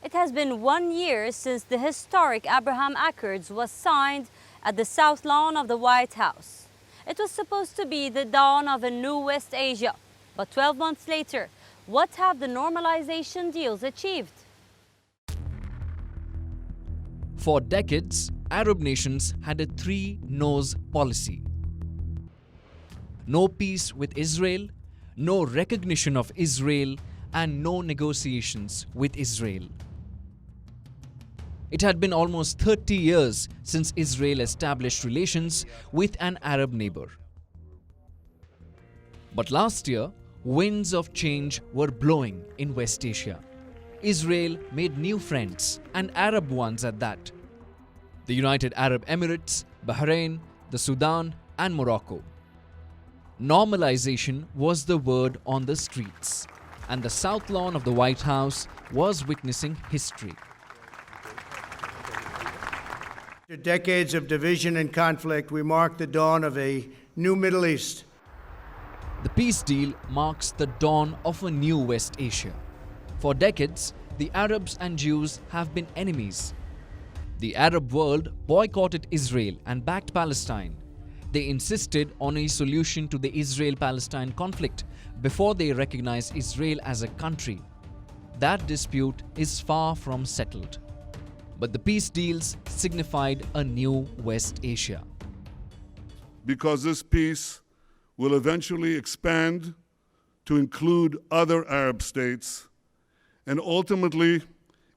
It has been 1 year since the historic Abraham Accords was signed at the South Lawn of the White House. It was supposed to be the dawn of a new West Asia. But 12 months later, what have the normalization deals achieved? For decades, Arab nations had a three-nose policy. No peace with Israel, no recognition of Israel, and no negotiations with Israel. It had been almost 30 years since Israel established relations with an Arab neighbor. But last year, winds of change were blowing in West Asia. Israel made new friends, and Arab ones at that. The United Arab Emirates, Bahrain, the Sudan, and Morocco. Normalization was the word on the streets, and the South Lawn of the White House was witnessing history. After decades of division and conflict, we mark the dawn of a new Middle East. The peace deal marks the dawn of a new West Asia. For decades, the Arabs and Jews have been enemies. The Arab world boycotted Israel and backed Palestine. They insisted on a solution to the Israel-Palestine conflict before they recognized Israel as a country. That dispute is far from settled. But the peace deals signified a new West Asia. Because this peace will eventually expand to include other Arab states, and ultimately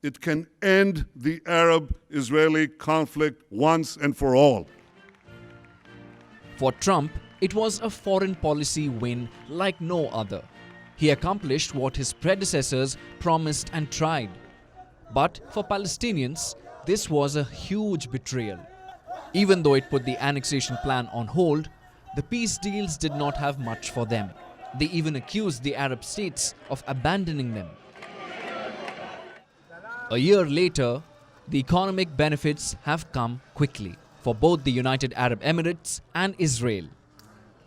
it can end the Arab-Israeli conflict once and for all. For Trump, it was a foreign policy win like no other. He accomplished what his predecessors promised and tried. But for Palestinians, this was a huge betrayal. Even though it put the annexation plan on hold, the peace deals did not have much for them. They even accused the Arab states of abandoning them. A year later, the economic benefits have come quickly for both the United Arab Emirates and Israel.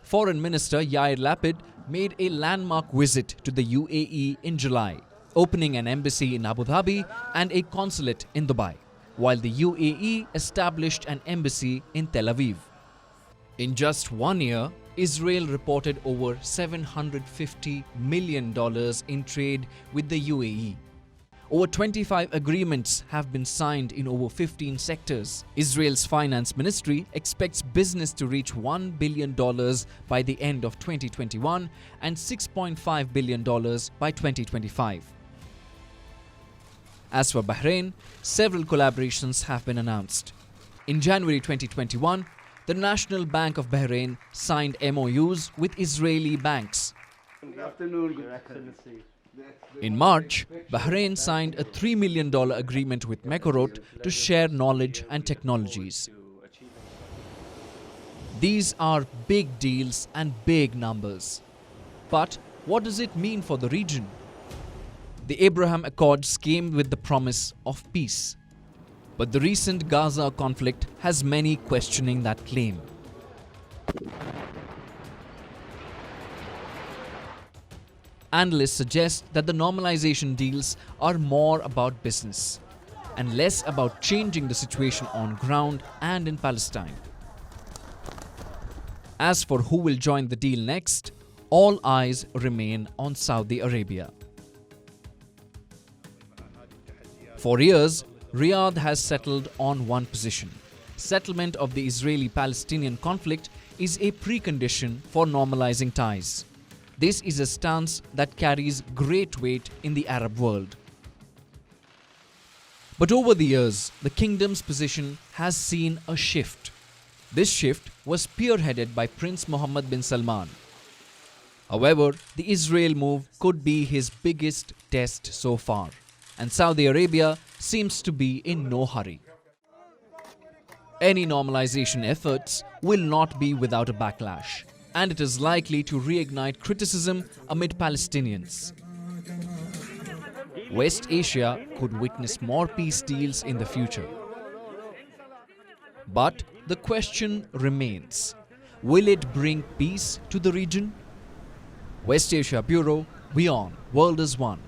Foreign Minister Yair Lapid made a landmark visit to the UAE in July, opening an embassy in Abu Dhabi and a consulate in Dubai, while the UAE established an embassy in Tel Aviv. In just 1 year, Israel reported over $750 million in trade with the UAE. Over 25 agreements have been signed in over 15 sectors. Israel's finance ministry expects business to reach $1 billion by the end of 2021 and $6.5 billion by 2025. As for Bahrain, several collaborations have been announced. In January 2021, the National Bank of Bahrain signed MOUs with Israeli banks. Good afternoon, Your Excellency. In March, Bahrain signed a $3 million agreement with Mekorot to share knowledge and technologies. These are big deals and big numbers. But what does it mean for the region? The Abraham Accords came with the promise of peace. But the recent Gaza conflict has many questioning that claim. Analysts suggest that the normalization deals are more about business and less about changing the situation on ground and in Palestine. As for who will join the deal next, all eyes remain on Saudi Arabia. For years, Riyadh has settled on one position. Settlement of the Israeli-Palestinian conflict is a precondition for normalizing ties. This is a stance that carries great weight in the Arab world. But over the years, the kingdom's position has seen a shift. This shift was spearheaded by Prince Mohammed bin Salman. However, the Israel move could be his biggest test so far, and Saudi Arabia seems to be in no hurry. Any normalization efforts will not be without a backlash, and it is likely to reignite criticism amid Palestinians. West Asia could witness more peace deals in the future. But the question remains, will it bring peace to the region? West Asia Bureau, WION World is One.